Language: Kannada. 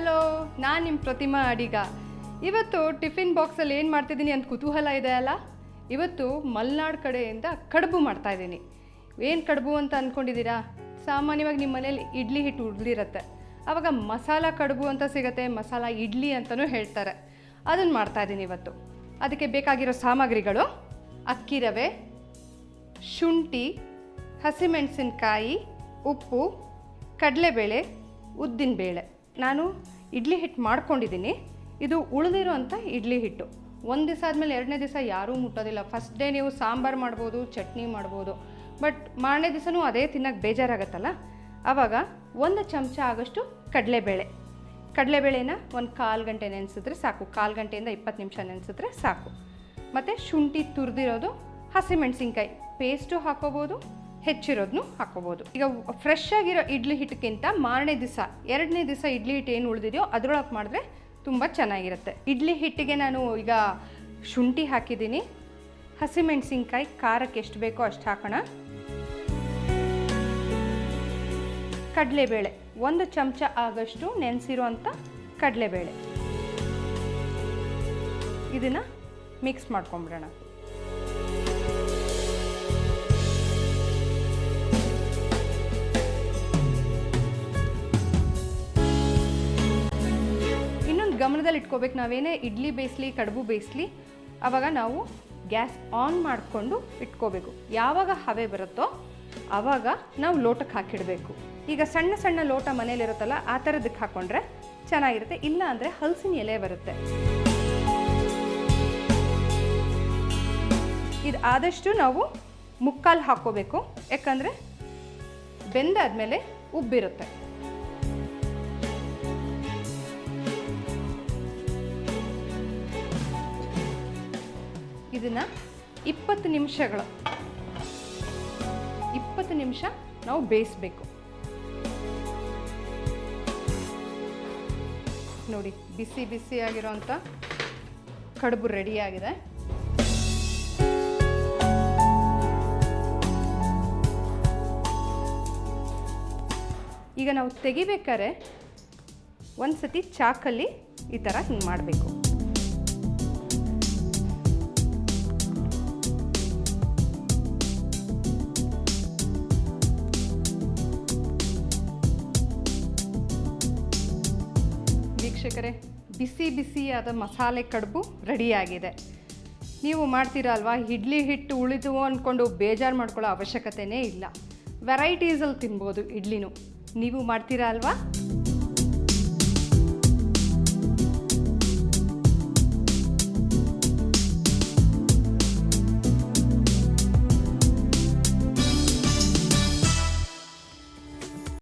ಹಲೋ, ನಾನು ನಿಮ್ಮ ಪ್ರತಿಮಾ ಅಡಿಗ. ಇವತ್ತು ಟಿಫಿನ್ ಬಾಕ್ಸಲ್ಲಿ ಏನು ಮಾಡ್ತಿದ್ದೀನಿ ಅಂತ ಕುತೂಹಲ ಇದೆ ಅಲ್ಲ. ಇವತ್ತು ಮಲೆನಾಡು ಕಡೆಯಿಂದ ಕಡುಬು ಮಾಡ್ತಾಯಿದ್ದೀನಿ. ಏನು ಕಡುಬು ಅಂತ ಅಂದ್ಕೊಂಡಿದ್ದೀರಾ? ಸಾಮಾನ್ಯವಾಗಿ ನಿಮ್ಮ ಮನೇಲಿ ಇಡ್ಲಿ ಹಿಟ್ಟು ಉಳಿದಿರುತ್ತೆ, ಆವಾಗ ಮಸಾಲ ಕಡುಬು ಅಂತ ಸಿಗುತ್ತೆ, ಮಸಾಲ ಇಡ್ಲಿ ಅಂತಲೂ ಹೇಳ್ತಾರೆ. ಅದನ್ನು ಮಾಡ್ತಾಯಿದ್ದೀನಿ ಇವತ್ತು. ಅದಕ್ಕೆ ಬೇಕಾಗಿರೋ ಸಾಮಗ್ರಿಗಳು: ಅಕ್ಕಿ ರವೆ, ಶುಂಠಿ, ಹಸಿಮೆಣಸಿನಕಾಯಿ, ಉಪ್ಪು, ಕಡಲೆಬೇಳೆ, ಉದ್ದಿನಬೇಳೆ. ನಾನು ಇಡ್ಲಿ ಹಿಟ್ಟು ಮಾಡ್ಕೊಂಡಿದ್ದೀನಿ. ಇದು ಉಳಿದಿರೋ ಅಂಥ ಇಡ್ಲಿ ಹಿಟ್ಟು. ಒಂದು ದಿವಸ ಆದಮೇಲೆ ಎರಡನೇ ದಿವಸ ಯಾರೂ ಮುಟ್ಟೋದಿಲ್ಲ. ಫಸ್ಟ್ ಡೇ ನೀವು ಸಾಂಬಾರು ಮಾಡ್ಬೋದು, ಚಟ್ನಿ ಮಾಡ್ಬೋದು, ಬಟ್ ಮಾರನೇ ದಿವಸನೂ ಅದೇ ತಿನ್ನೋಕ್ಕೆ ಬೇಜಾರಾಗತ್ತಲ್ಲ. ಆವಾಗ 1 ಚಮಚ ಆಗೋಷ್ಟು ಕಡಲೆಬೇಳೆನ ಒಂದು 1/4 ಗಂಟೆ ನೆನೆಸಿದ್ರೆ ಸಾಕು. 1/4 ಗಂಟೆಯಿಂದ 20 ನಿಮಿಷ ನೆನೆಸಿದ್ರೆ ಸಾಕು. ಮತ್ತು ಶುಂಠಿ ತುರಿದಿರೋದು, ಹಸಿಮೆಣಸಿನ್ಕಾಯಿ ಪೇಸ್ಟು ಹಾಕೋಬೋದು, ಹೆಚ್ಚಿರೋದನ್ನು ಹಾಕೋಬೋದು. ಈಗ ಫ್ರೆಶ್ ಆಗಿರೋ ಇಡ್ಲಿ ಹಿಟ್ಟಕ್ಕಿಂತ ಮಾರನೇ ದಿವಸ, 2ನೇ ದಿವಸ ಇಡ್ಲಿ ಹಿಟ್ಟು ಏನು ಉಳಿದಿದೆಯೋ ಅದರೊಳಗೆ ಮಾಡಿದ್ರೆ ತುಂಬ ಚೆನ್ನಾಗಿರುತ್ತೆ. ಇಡ್ಲಿ ಹಿಟ್ಟಿಗೆ ನಾನು ಈಗ ಶುಂಠಿ ಹಾಕಿದ್ದೀನಿ, ಹಸಿಮೆಣಸಿನ್ಕಾಯಿ ಖಾರಕ್ಕೆ ಎಷ್ಟು ಬೇಕೋ ಅಷ್ಟು ಹಾಕೋಣ, ಕಡಲೆಬೇಳೆ 1 ಚಮಚ ಆಗಷ್ಟು ನೆನೆಸಿರೋ ಅಂಥ ಕಡಲೆಬೇಳೆ, ಇದನ್ನು ಮಿಕ್ಸ್ ಮಾಡ್ಕೊಂಬಿಡೋಣ. ಗಮನದಲ್ಲಿ ಇಟ್ಕೋಬೇಕು, ನಾವೇನೇ ಇಡ್ಲಿ ಬೇಯಿಸ್ಲಿ ಕಡುಬು ಬೇಯಿಸ್ಲಿ ಆವಾಗ ನಾವು ಗ್ಯಾಸ್ ಆನ್ ಮಾಡಿಕೊಂಡು ಇಟ್ಕೋಬೇಕು. ಯಾವಾಗ ಹವೆ ಬರುತ್ತೋ ಆವಾಗ ನಾವು ಲೋಟಕ್ಕೆ ಹಾಕಿಡಬೇಕು. ಈಗ ಸಣ್ಣ ಸಣ್ಣ ಲೋಟ ಮನೇಲಿರುತ್ತಲ್ಲ ಆ ಥರದಕ್ಕೆ ಹಾಕ್ಕೊಂಡ್ರೆ ಚೆನ್ನಾಗಿರುತ್ತೆ, ಇಲ್ಲ ಅಂದರೆ ಹಲಸಿನ ಎಲೆ ಬರುತ್ತೆ. ಇದು ಆದಷ್ಟು ನಾವು ಮುಕ್ಕಾಲು ಹಾಕ್ಕೋಬೇಕು, ಯಾಕಂದರೆ ಬೆಂದಾದ್ಮೇಲೆ ಉಬ್ಬಿರುತ್ತೆ. ಇದನ್ನು 20 ನಿಮಿಷ ನಾವು ಬೇಯಿಸಬೇಕು. ನೋಡಿ, ಬಿಸಿ ಬಿಸಿಯಾಗಿರೋಂಥ ಕಡುಬು ರೆಡಿಯಾಗಿದೆ. ಈಗ ನಾವು ತೆಗಿಬೇಕಾದ್ರೆ ಒಂದು ಸತಿ ಚಾಕಲ್ಲಿ ಈ ಥರ ಹಿಂಗೆ ಮಾಡಬೇಕು. ವೀಕ್ಷಕರೇ, ಬಿಸಿ ಬಿಸಿಯಾದ ಮಸಾಲೆ ಕಡುಬು ರೆಡಿಯಾಗಿದೆ. ನೀವು ಮಾಡ್ತೀರಾ ಅಲ್ವಾ? ಇಡ್ಲಿ ಹಿಟ್ಟು ಉಳಿದು ಅಂದ್ಕೊಂಡು ಬೇಜಾರು ಮಾಡ್ಕೊಳ್ಳೋ ಅವಶ್ಯಕತೆಯೇ ಇಲ್ಲ. ವೆರೈಟೀಸಲ್ಲಿ ತಿನ್ಬೋದು ಇಡ್ಲಿನೂ. ನೀವು ಮಾಡ್ತೀರಾ ಅಲ್ವಾ?